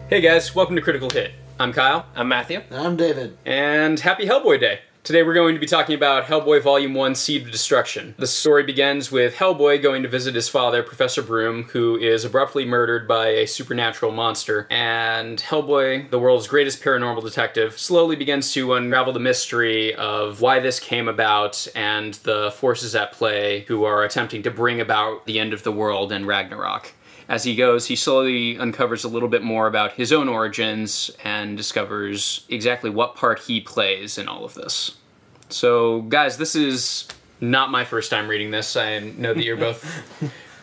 Hey guys, welcome to Critical Hit. I'm Kyle. I'm Matthew. I'm David. And happy Hellboy Day. Today we're going to be talking about Hellboy Volume 1, Seed of Destruction. The story begins with Hellboy going to visit his father, Professor Broom, who is abruptly murdered by a supernatural monster. And Hellboy, the world's greatest paranormal detective, slowly begins to unravel the mystery of why this came about and the forces at play who are attempting to bring about the end of the world and Ragnarok. As he goes, he slowly uncovers a little bit more about his own origins and discovers exactly what part he plays in all of this. So, guys, this is not my first time reading this. I know that you're both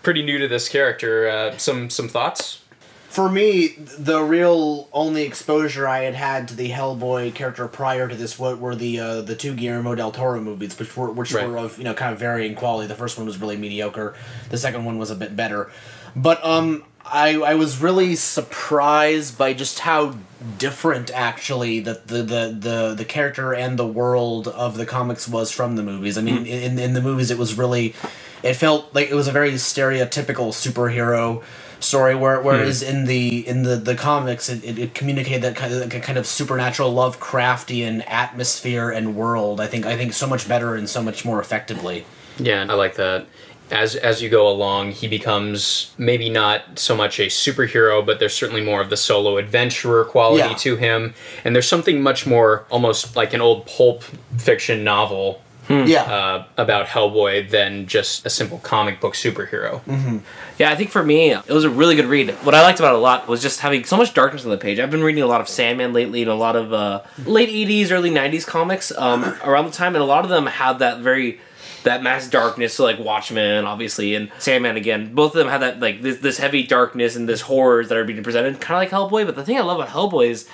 pretty new to this character. Some thoughts? For me, the real only exposure I had had to the Hellboy character prior to this were the two Guillermo del Toro movies, which were of kind of varying quality. The first one was really mediocre. The second one was a bit better. But I was really surprised by just how different actually the character and the world of the comics was from the movies. I mean, in the movies it felt like it was a very stereotypical superhero story, whereas in the comics it communicated that kind of supernatural Lovecraftian atmosphere and world. I think so much better and so much more effectively. Yeah, I like that. As you go along, he becomes maybe not so much a superhero, but there's certainly more of the solo adventurer quality to him. And there's something much more, almost like an old pulp fiction novel about Hellboy than just a simple comic book superhero. Mm-hmm. Yeah, I think for me, it was a really good read. What I liked about it a lot was just having so much darkness on the page. I've been reading a lot of Sandman lately and a lot of late 80s, early 90s comics around the time, and a lot of them have that mass darkness, so like Watchmen, obviously, and Sandman again. Both of them have that, like, this heavy darkness and this horrors that are being presented, kind of like Hellboy. But the thing I love about Hellboy is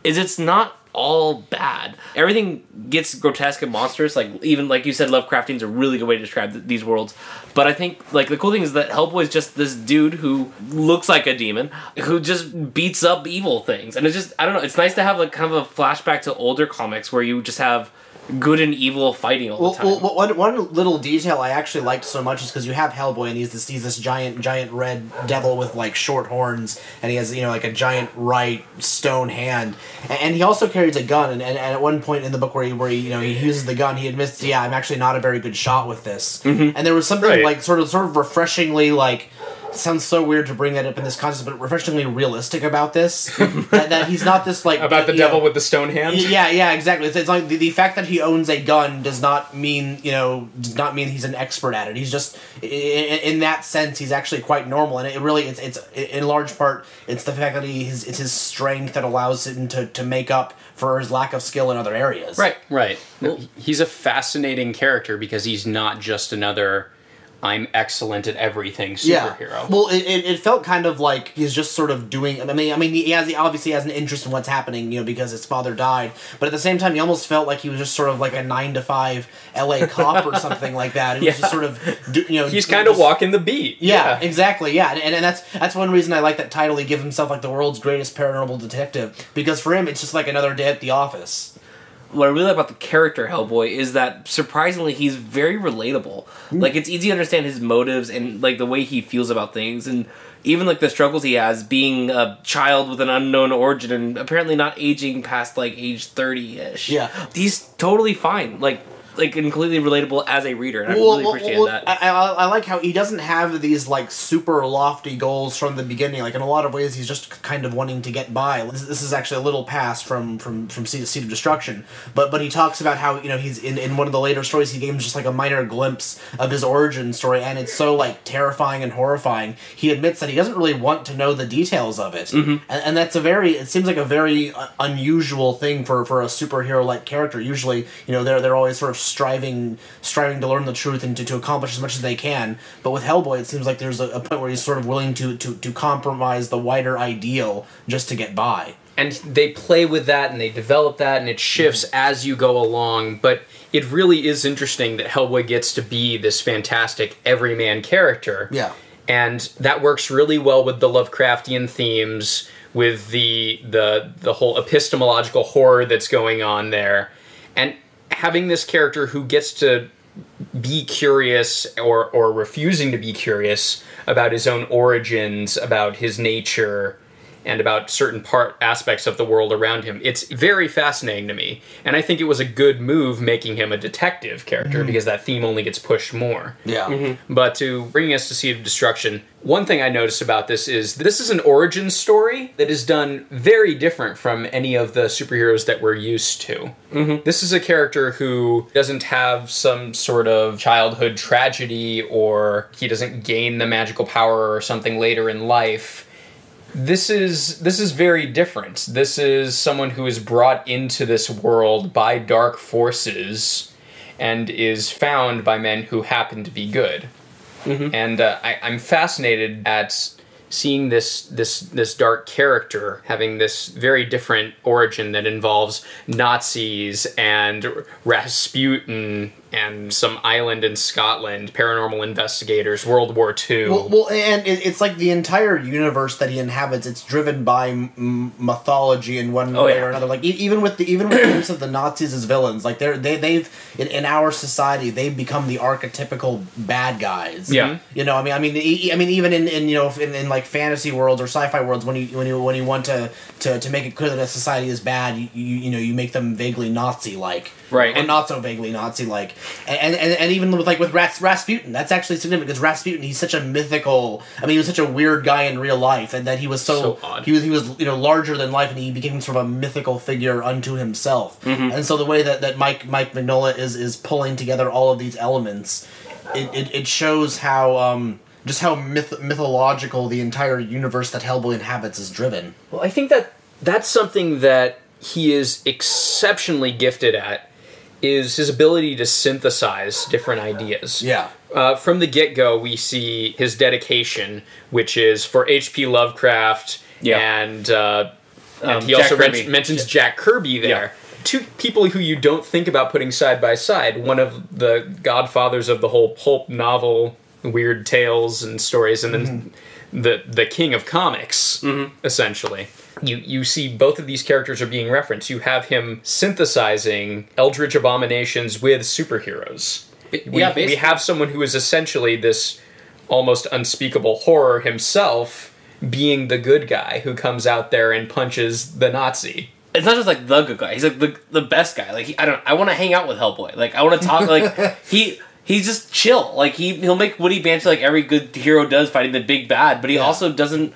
it's not all bad. Everything gets grotesque and monstrous. Like, even, like you said, Lovecraftian is a really good way to describe these worlds. But I think, like, the cool thing is that Hellboy is just this dude who looks like a demon, who just beats up evil things. And it's just, I don't know, it's nice to have, like, kind of a flashback to older comics where you just have good and evil fighting all the time. Well, one little detail I actually liked so much is because you have Hellboy and he's this giant red devil with like short horns, and he has like a giant right stone hand, and he also carries a gun. And at one point in the book where he uses the gun, he admits, I'm actually not a very good shot with this. Mm-hmm. And there was something like sort of refreshingly like. Sounds so weird to bring that up in this context, but refreshingly realistic about this. that he's not this like about the devil with the stone hand. Yeah, exactly. It's like the fact that he owns a gun does not mean he's an expert at it. He's just in that sense he's actually quite normal, and it's in large part it's the fact that it's his strength that allows him to make up for his lack of skill in other areas. Right. Well, he's a fascinating character because he's not just another I'm excellent at everything superhero. Yeah. Well, it felt kind of like he's just sort of doing. I mean, he obviously has an interest in what's happening, because his father died. But at the same time, he almost felt like he was just sort of like a 9-to-5 LA cop or something like that. He was just sort of, he's kind of walking the beat. Yeah, exactly. Yeah, and that's one reason I like that title. He gives himself like the world's greatest paranormal detective, because for him, it's just like another day at the office. What I really like about the character Hellboy is that, surprisingly, he's very relatable. Like, it's easy to understand his motives and, like, the way he feels about things, and even, like, the struggles he has being a child with an unknown origin and apparently not aging past, like, age 30-ish. Yeah. He's totally fine. Like completely relatable as a reader, and I really appreciate that. I like how he doesn't have these like super lofty goals from the beginning. Like in a lot of ways, he's just kind of wanting to get by. This is actually a little past from Seed of Destruction, but he talks about how he's in one of the later stories he gave him just like a minor glimpse of his origin story, and it's so like terrifying and horrifying. He admits that he doesn't really want to know the details of it, and that's it seems like a very unusual thing for a superhero like character. Usually, they're always sort of striving to learn the truth and to accomplish as much as they can. But with Hellboy, it seems like there's a point where he's sort of willing to compromise the wider ideal just to get by. And they play with that and they develop that, and it shifts as you go along. But it really is interesting that Hellboy gets to be this fantastic everyman character. Yeah. And that works really well with the Lovecraftian themes, with the whole epistemological horror that's going on there. And having this character who gets to be curious or refusing to be curious about his own origins, about his nature, and about certain aspects of the world around him. It's very fascinating to me, and I think it was a good move making him a detective character, because that theme only gets pushed more. Yeah. But to bring us to Seed of Destruction, one thing I noticed about this is an origin story that is done very different from any of the superheroes that we're used to. This is a character who doesn't have some sort of childhood tragedy, or he doesn't gain the magical power or something later in life. This is very different. This is someone who is brought into this world by dark forces and is found by men who happen to be good. And I'm fascinated at seeing this dark character having this very different origin that involves Nazis and Rasputin and some island in Scotland, paranormal investigators, World War II. Well, and it's like the entire universe that he inhabits. It's driven by mythology in one way or another. Like even with the use of the Nazis as villains, like they've in our society they've become the archetypical bad guys. Yeah, you know, I mean, even in like fantasy worlds or sci-fi worlds, when you want to make it clear that a society is bad, you make them vaguely Nazi-like, right, or not so vaguely Nazi-like. And even with Rasputin, that's actually significant, because Rasputin, he's such a mythical. I mean, he was such a weird guy in real life, and that he was so odd. He was larger than life, and he became sort of a mythical figure unto himself. And so the way that Mike Mignola is pulling together all of these elements, it shows how just how mythological the entire universe that Hellboy inhabits is driven. Well, I think that's something that he is exceptionally gifted at, is his ability to synthesize different ideas. Yeah. From the get-go, we see his dedication, which is for H.P. Lovecraft, and he also mentions Jack Kirby there. Yeah. Two people who you don't think about putting side by side. One of the godfathers of the whole pulp novel, weird tales and stories, and then the king of comics, essentially. You see both of these characters are being referenced. You have him synthesizing eldritch abominations with superheroes. We have someone who is essentially this almost unspeakable horror himself, being the good guy who comes out there and punches the Nazi. It's not just like the good guy; he's like the best guy. Like I want to hang out with Hellboy. Like I want to talk. Like he's just chill. Like he'll make witty banter like every good hero does, fighting the big bad. But he also doesn't.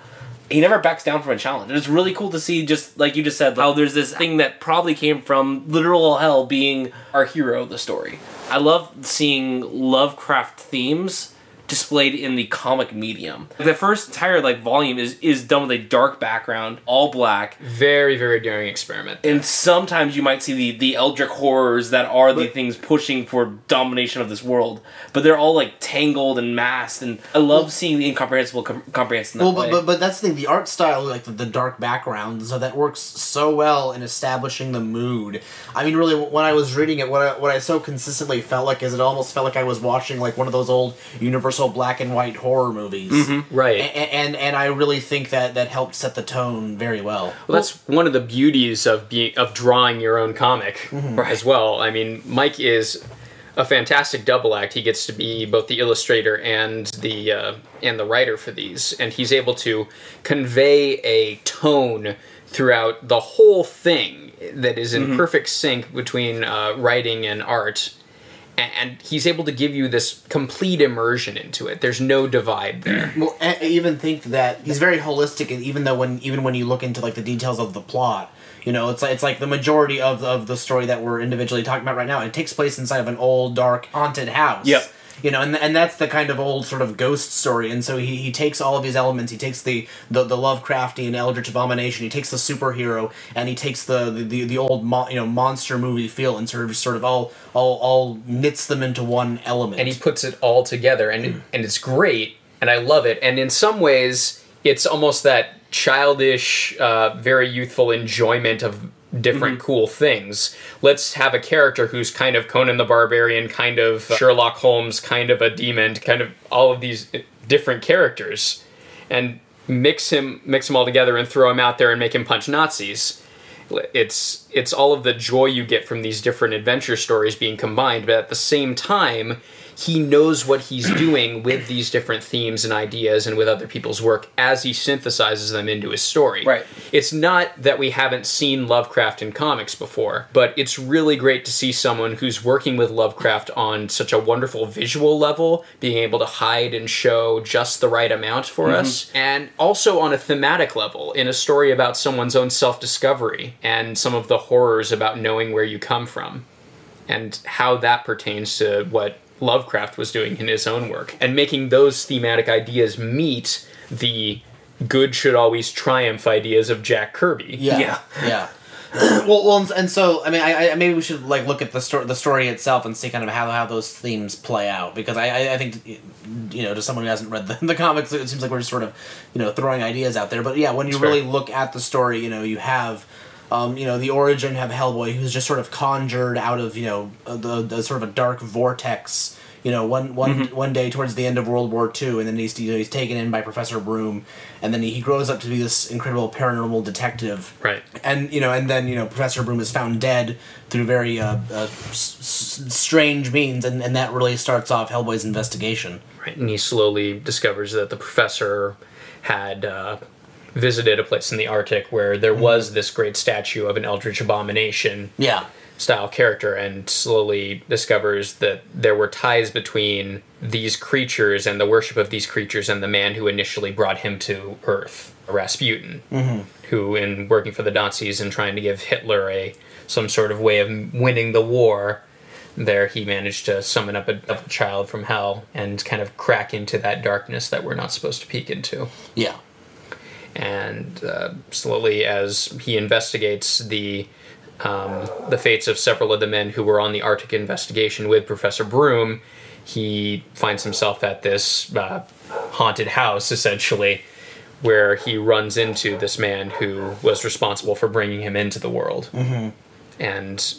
He never backs down from a challenge. And it's really cool to see, just like you just said, how there's this thing that probably came from literal hell being our hero of the story. I love seeing Lovecraft themes displayed in the comic medium. The first entire volume is done with a dark background, all black. Very, very daring experiment. And sometimes you might see the eldritch horrors that are the things pushing for domination of this world. But they're all tangled and masked, and I love seeing the incomprehensible comprehension that way. But that's the thing, the art style, the dark background, so that works so well in establishing the mood. I mean, really, when I was reading it, what I so consistently felt like is it almost felt like I was watching one of those old Universal black and white horror movies. Right. And I really think that helped set the tone very well. Well, that's one of the beauties of drawing your own comic as well. I mean, Mike is a fantastic double act. He gets to be both the illustrator and the writer for these, and he's able to convey a tone throughout the whole thing that is in perfect sync between writing and art. And he's able to give you this complete immersion into it. There's no divide there. Well, I even think that he's very holistic, and even when you look into the details of the plot, it's like the majority of the story that we're individually talking about right now, it takes place inside of an old, dark, haunted house. Yep. And that's the kind of old sort of ghost story, and so he takes all of these elements. He takes the Lovecraftian eldritch abomination. He takes the superhero, and he takes the old monster movie feel, and sort of all knits them into one element. And he puts it all together, and it's great, and I love it. And in some ways, it's almost that childish, very youthful enjoyment of different cool things. Let's have a character who's kind of Conan the Barbarian, kind of Sherlock Holmes, kind of a demon, kind of all of these different characters, and mix him all together and throw him out there and make him punch Nazis. It's all of the joy you get from these different adventure stories being combined, but at the same time, he knows what he's doing with these different themes and ideas and with other people's work as he synthesizes them into his story. Right. It's not that we haven't seen Lovecraft in comics before, but it's really great to see someone who's working with Lovecraft on such a wonderful visual level, being able to hide and show just the right amount for us, and also on a thematic level, in a story about someone's own self-discovery and some of the horrors about knowing where you come from, and how that pertains to what Lovecraft was doing in his own work, and making those thematic ideas meet the good should always triumph ideas of Jack Kirby. Yeah. Well, and so I mean, I maybe we should like look at the story itself and see kind of how those themes play out, because I think, you know, to someone who hasn't read the comics, it seems like we're just sort of, you know, throwing ideas out there. But yeah, when you really look at the story, you know, you have. You know, the origin of Hellboy, who's just sort of conjured out of, you know, the sort of a dark vortex, you know, one day towards the end of World War II, and then he's taken in by Professor Broom, and then he grows up to be this incredible paranormal detective. Right. And, you know, Professor Broom is found dead through very strange means, and that really starts off Hellboy's investigation. Right, and he slowly discovers that the professor had visited a place in the Arctic where there was this great statue of an eldritch abomination style character, and slowly discovers that there were ties between these creatures and the worship of these creatures and the man who initially brought him to Earth, Rasputin, who, in working for the Nazis and trying to give Hitler some sort of way of winning the war, there he managed to summon up a child from hell and kind of crack into that darkness that we're not supposed to peek into. Yeah. And slowly, as he investigates the fates of several of the men who were on the Arctic investigation with Professor Broom, he finds himself at this haunted house, essentially, where he runs into this man who was responsible for bringing him into the world, and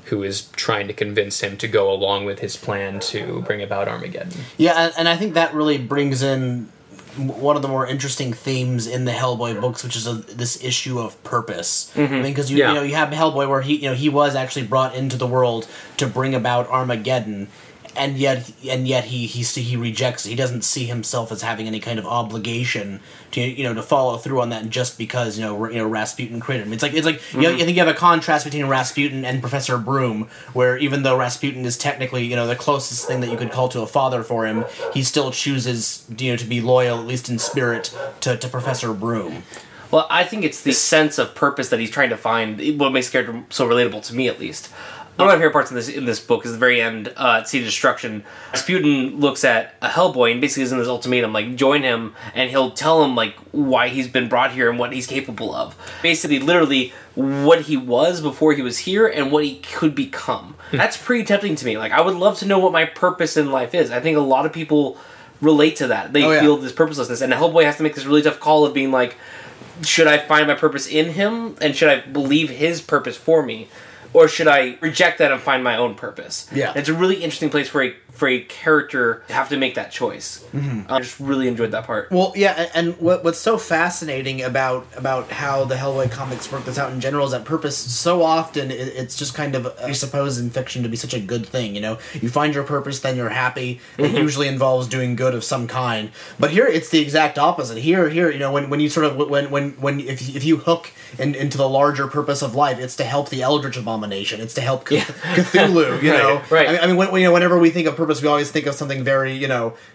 who is trying to convince him to go along with his plan to bring about Armageddon. Yeah, and I think that really brings in one of the more interesting themes in the Hellboy books, which is this issue of purpose. I mean, because you know, you have Hellboy where he was actually brought into the world to bring about Armageddon, and yet he rejects it. He doesn't see himself as having any kind of obligation to follow through on that just because Rasputin created him. It's like I think you have a contrast between Rasputin and Professor Broom, where even though Rasputin is technically the closest thing that you could call to a father for him, he still chooses to be loyal, at least in spirit, to Professor Broom. Well, I think it's the sense of purpose that he's trying to find, what makes the character so relatable to me, at least. One of my favorite parts in this book is the very end, at Seed of Destruction. Rasputin looks at a Hellboy and basically gives him this ultimatum, like, join him, and he'll tell him, like, why he's been brought here and what he's capable of. Basically, literally, what he was before he was here and what he could become. That's pretty tempting to me. Like, I would love to know what my purpose in life is. I think a lot of people relate to that. They feel this purposelessness, and Hellboy has to make this really tough call of being like, should I find my purpose in him, and should I believe his purpose for me? Or should I reject that and find my own purpose? Yeah. It's a really interesting place for a character to have to make that choice. I just really enjoyed that part. Well, yeah, and what's so fascinating about how the Hellboy comics work this out in general is that purpose, so often, it's just kind of, I suppose, in fiction to be such a good thing, You find your purpose, then you're happy. It usually involves doing good of some kind. But here, it's the exact opposite. Here, when you sort of, if you hook into the larger purpose of life, it's to help the Eldritch Abomination. It's to help Cthulhu, Right. I mean, whenever we think of purpose, we always think of something very,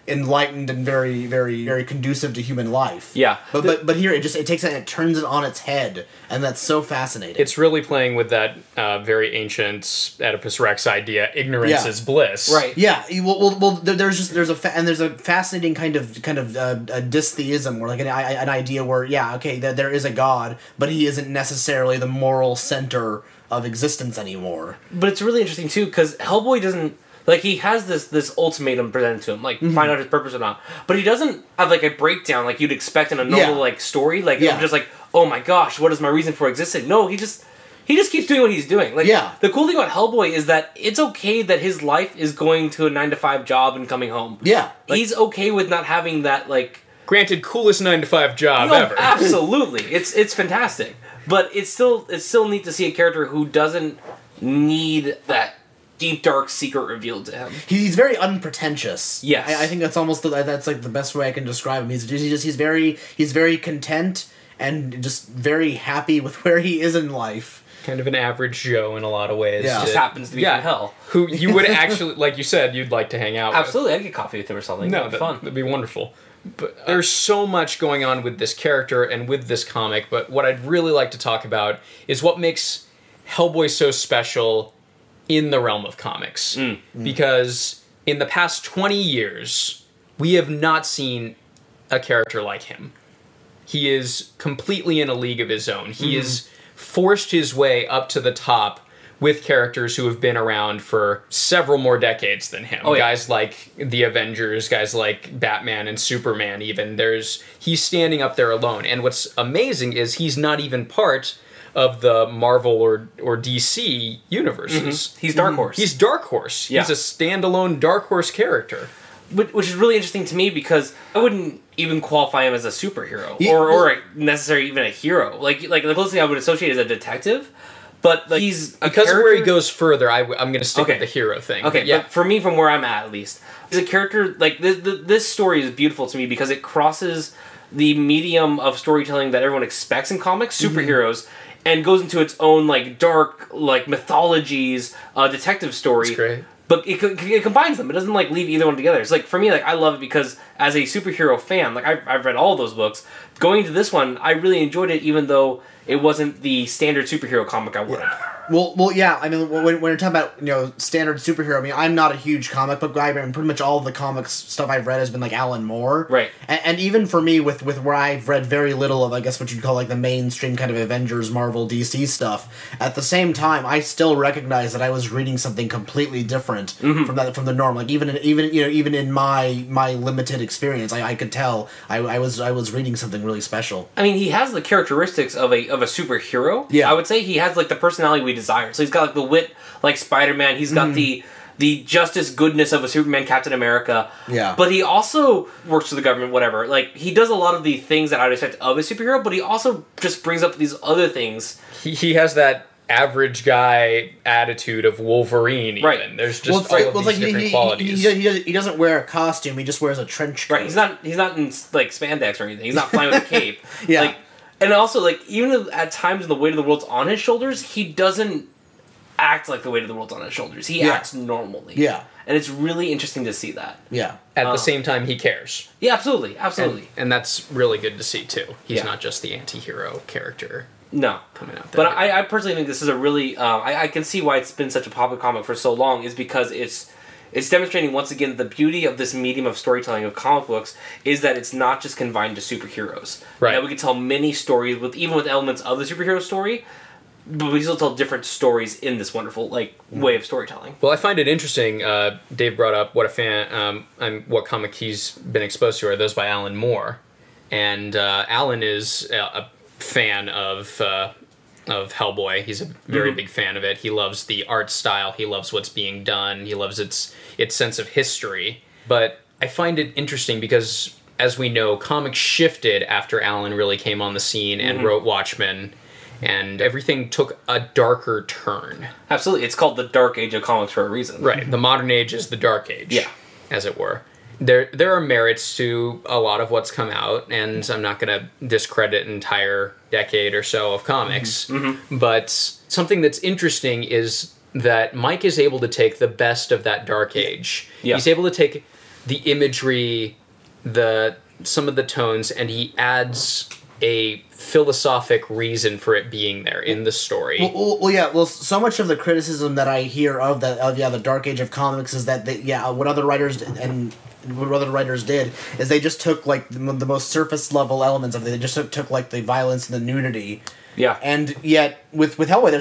enlightened and very, very, very conducive to human life. Yeah. But here it takes it and it turns it on its head, and that's so fascinating. It's really playing with that very ancient Oedipus Rex idea: ignorance is bliss. Right. Yeah. Well. There's a fascinating kind of a dystheism, or like an idea where there is a god, but he isn't necessarily the moral center of existence anymore. But it's really interesting too, because Hellboy doesn't. Like, he has this ultimatum presented to him, like, find out his purpose or not. But he doesn't have, like, a breakdown like you'd expect in a normal, story. Like, just like, oh my gosh, what is my reason for existing? No, he just keeps doing what he's doing. Like, the cool thing about Hellboy is that it's okay that his life is going to a 9-to-5 job and coming home. Yeah. Like, he's okay with not having that, like... Granted, coolest 9-to-5 job ever. Absolutely. It's fantastic. But it's still neat to see a character who doesn't need that deep, dark secret revealed to him. He's very unpretentious. Yes. I think that's almost that's like the best way I can describe him. He's very content and just very happy with where he is in life. Kind of an average Joe in a lot of ways. Yeah. Just happens to be from hell. Who you would actually, like you said, you'd like to hang out with. Absolutely, I'd get coffee with him or something. No, That'd be fun. that'd be wonderful. But there's so much going on with this character and with this comic, but what I'd really like to talk about is what makes Hellboy so special in the realm of comics. Because in the past 20 years, we have not seen a character like him. He is completely in a league of his own. He is forced his way up to the top with characters who have been around for several more decades than him. Guys like the Avengers, guys like Batman and Superman even. He's standing up there alone. And what's amazing is he's not even part of the Marvel or DC universes. He's Dark Horse. He's Dark Horse. Yeah. He's a standalone Dark Horse character. Which is really interesting to me because I wouldn't even qualify him as a superhero or necessarily even a hero. Like the closest thing I would associate is a detective, but like, he's a because character. of where he goes further. I'm going to stick with the hero thing. Okay, yeah. But for me, from where I'm at least, he's a character like this story is beautiful to me because it crosses the medium of storytelling that everyone expects in comics, superheroes. And goes into its own like dark like mythologies, detective story. That's great. But it combines them. It doesn't like leave either one together. It's like for me, like I love it because as a superhero fan, like I've read all those books. Going to this one, I really enjoyed it, even though it wasn't the standard superhero comic I wanted. Well, yeah. I mean, when you're talking about standard superhero, I mean, I'm not a huge comic book guy, but pretty much all of the comics stuff I've read has been like Alan Moore, right? And even for me, with where I've read very little of, I guess what you'd call like the mainstream kind of Avengers, Marvel, DC stuff. At the same time, I still recognize that I was reading something completely different from the norm. Like even in my limited experience, I could tell I was reading something really special. I mean, he has the characteristics of a superhero. Yeah, I would say he has like the personality we desire. So he's got like the wit like Spider-Man. He's got the justice goodness of a Superman, Captain America. Yeah. But he also works for the government, whatever. Like he does a lot of the things that I would expect of a superhero, but he also just brings up these other things. He has that average guy attitude of Wolverine, even. Right. There's just all of these different qualities. He doesn't wear a costume, he just wears a trench coat. Right, he's not in like spandex or anything. He's not flying with a cape. Yeah. Like, and also, like, even at times when the weight of the world's on his shoulders, he doesn't act like the weight of the world's on his shoulders. He acts normally. Yeah. And it's really interesting to see that. Yeah. At the same time, he cares. Yeah, absolutely. And that's really good to see, too. He's not just the anti-hero character. No. Coming out there. But I personally think this is a really... I can see why it's been such a popular comic for so long, is because it's demonstrating, once again, the beauty of this medium of storytelling of comic books is that it's not just confined to superheroes. Right. That we can tell many stories, even with elements of the superhero story, but we still tell different stories in this wonderful way of storytelling. Well, I find it interesting. Dave brought up what comic he's been exposed to are those by Alan Moore, and Alan is a fan of Hellboy. He's a very big fan of it. He loves the art style. He loves what's being done. He loves its sense of history. But I find it interesting because, as we know, comics shifted after Alan really came on the scene and wrote Watchmen. And everything took a darker turn. Absolutely. It's called the Dark Age of comics for a reason. Right. The modern age is the Dark Age. Yeah. As it were. There are merits to a lot of what's come out, and I'm not going to discredit an entire decade or so of comics. But something that's interesting is that Mike is able to take the best of that Dark Age. Yeah. He's able to take the imagery, some of the tones, and he adds a philosophic reason for it being there in the story. Well, so much of the criticism that I hear of the Dark Age of comics is that what other writers did is they just took like the most surface level elements of it. They just took like the violence and the nudity. Yeah. And yet with Hellboy,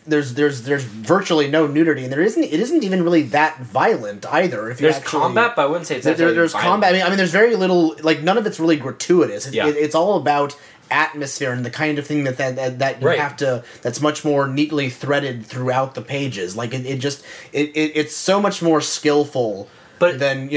there's virtually no nudity, and it isn't even really that violent either. If there's combat, but I wouldn't say it's there's combat. I mean, there's very little. Like none of it's really gratuitous. It's all about atmosphere and the kind of thing that you have to. That's much more neatly threaded throughout the pages. Like it's so much more skillful. But then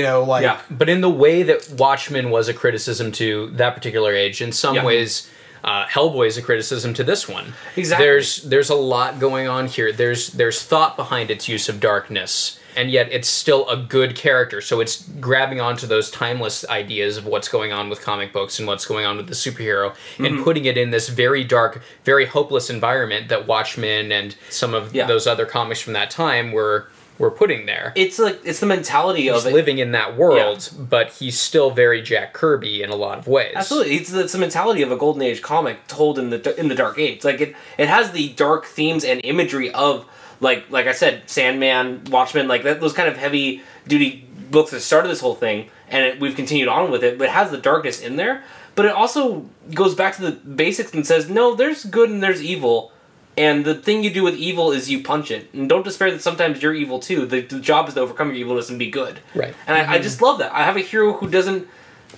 But in the way that Watchmen was a criticism to that particular age, in some ways. Hellboy is a criticism to this one. Exactly. There's a lot going on here. There's thought behind its use of darkness, and yet it's still a good character. So it's grabbing onto those timeless ideas of what's going on with comic books and what's going on with the superhero, and putting it in this very dark, very hopeless environment that Watchmen and some of those other comics from that time were putting there. It's the mentality he's of it. living in that world, but he's still very Jack Kirby in a lot of ways. Absolutely, it's the mentality of a Golden Age comic told in the Dark Age. Like it has the dark themes and imagery of like I said, Sandman, Watchmen, like those kind of heavy duty books that started this whole thing, and we've continued on with it. But it has the darkness in there, but it also goes back to the basics and says, no, there's good and there's evil. And the thing you do with evil is you punch it. And don't despair that sometimes you're evil too. The job is to overcome your evilness and be good. Right. And I just love that. I have a hero who doesn't...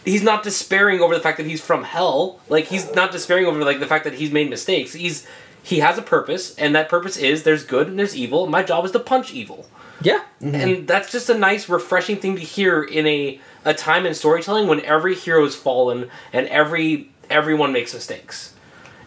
He's not despairing over the fact that he's from hell. Like, he's not despairing over the fact that he's made mistakes. He has a purpose, and that purpose is there's good and there's evil. And my job is to punch evil. Yeah. And that's just a nice, refreshing thing to hear in a time in storytelling when every hero is fallen and everyone makes mistakes.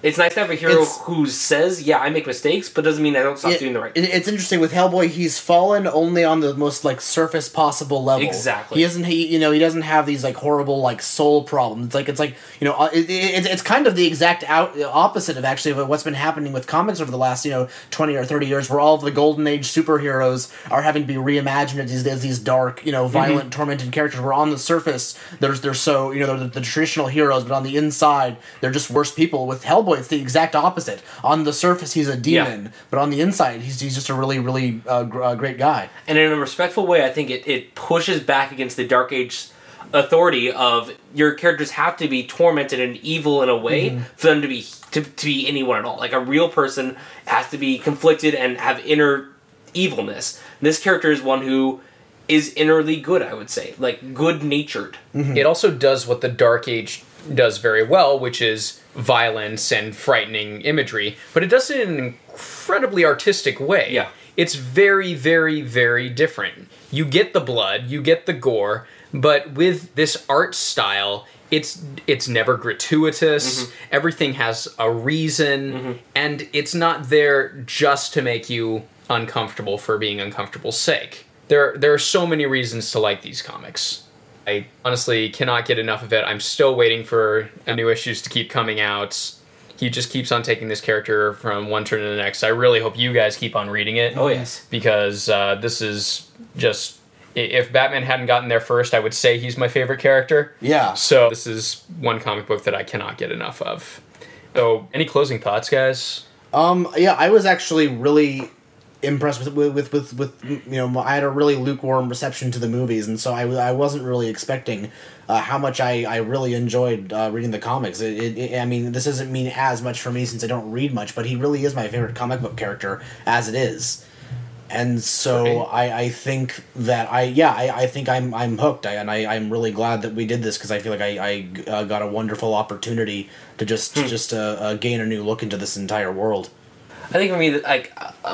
It's nice to have a hero who says, yeah, I make mistakes, but doesn't mean I don't stop doing the right thing. It's interesting with Hellboy, he's fallen only on the most surface possible level. Exactly. He doesn't have these horrible soul problems. It's kind of the exact opposite of actually of what's been happening with comics over the last 20 or 30 years, where all of the Golden Age superheroes are having to be reimagined as these dark, violent, tormented characters. Where on the surface they're the traditional heroes, but on the inside they're just worse people. With Hellboy, it's the exact opposite. On the surface, he's a demon, but on the inside, he's just a really, really great guy. And in a respectful way, I think it pushes back against the Dark Age authority of your characters have to be tormented and evil in a way for them to be anyone at all. Like a real person has to be conflicted and have inner evilness. This character is one who is innerly good, I would say, good-natured. It also does what the Dark Age does very well, which is violence and frightening imagery, but it does it in an incredibly artistic way. Yeah. It's very, very, very different. You get the blood, you get the gore, but with this art style, it's never gratuitous. Everything has a reason, and it's not there just to make you uncomfortable for being uncomfortable's sake. There are so many reasons to like these comics. I honestly cannot get enough of it. I'm still waiting for new issues to keep coming out. He just keeps on taking this character from one turn to the next. I really hope you guys keep on reading it. Oh, yes. Because this is just... If Batman hadn't gotten there first, I would say he's my favorite character. Yeah. So this is one comic book that I cannot get enough of. So, any closing thoughts, guys? Yeah, I was actually really impressed with I had a really lukewarm reception to the movies, and so I wasn't really expecting how much I really enjoyed reading the comics. I mean, this doesn't mean as much for me since I don't read much, but he really is my favorite comic book character as it is. And so I think that I think I'm hooked, and I'm really glad that we did this because I feel like I got a wonderful opportunity to just gain a new look into this entire world. I think for me,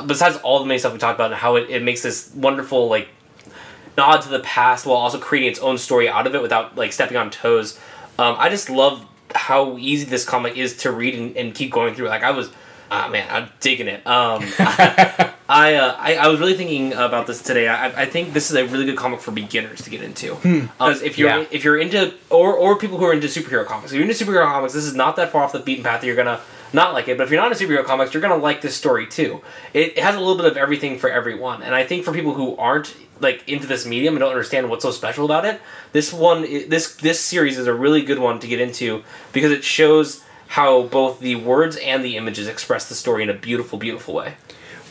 besides all the many stuff we talked about and how it makes this wonderful nod to the past while also creating its own story out of it without stepping on toes. I just love how easy this comic is to read and keep going through. I'm digging it. I was really thinking about this today. I think this is a really good comic for beginners to get into. Because if you're into or people who are into superhero comics, if you're into superhero comics, this is not that far off the beaten path that you're gonna not like it. But if you're not into superhero comics, you're gonna like this story too. It has a little bit of everything for everyone, and I think for people who aren't into this medium and don't understand what's so special about it, this series is a really good one to get into because it shows how both the words and the images express the story in a beautiful, beautiful way.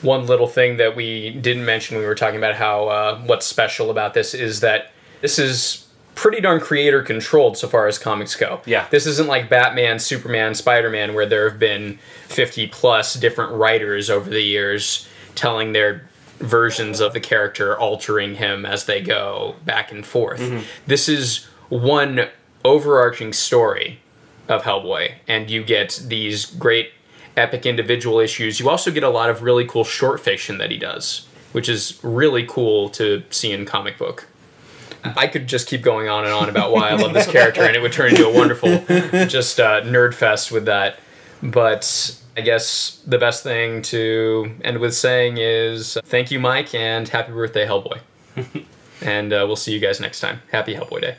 One little thing that we didn't mention when we were talking about how what's special about this is that this is pretty darn creator controlled so far as comics go. Yeah. This isn't like Batman, Superman, Spider-Man, where there have been 50 plus different writers over the years telling their versions of the character, altering him as they go back and forth. This is one overarching story of Hellboy, and you get these great epic individual issues. You also get a lot of really cool short fiction that he does, which is really cool to see in comic book. I could just keep going on and on about why I love this character, and it would turn into a wonderful just nerd fest with that. But I guess the best thing to end with saying is thank you, Mike, and happy birthday, Hellboy. And we'll see you guys next time. Happy Hellboy Day.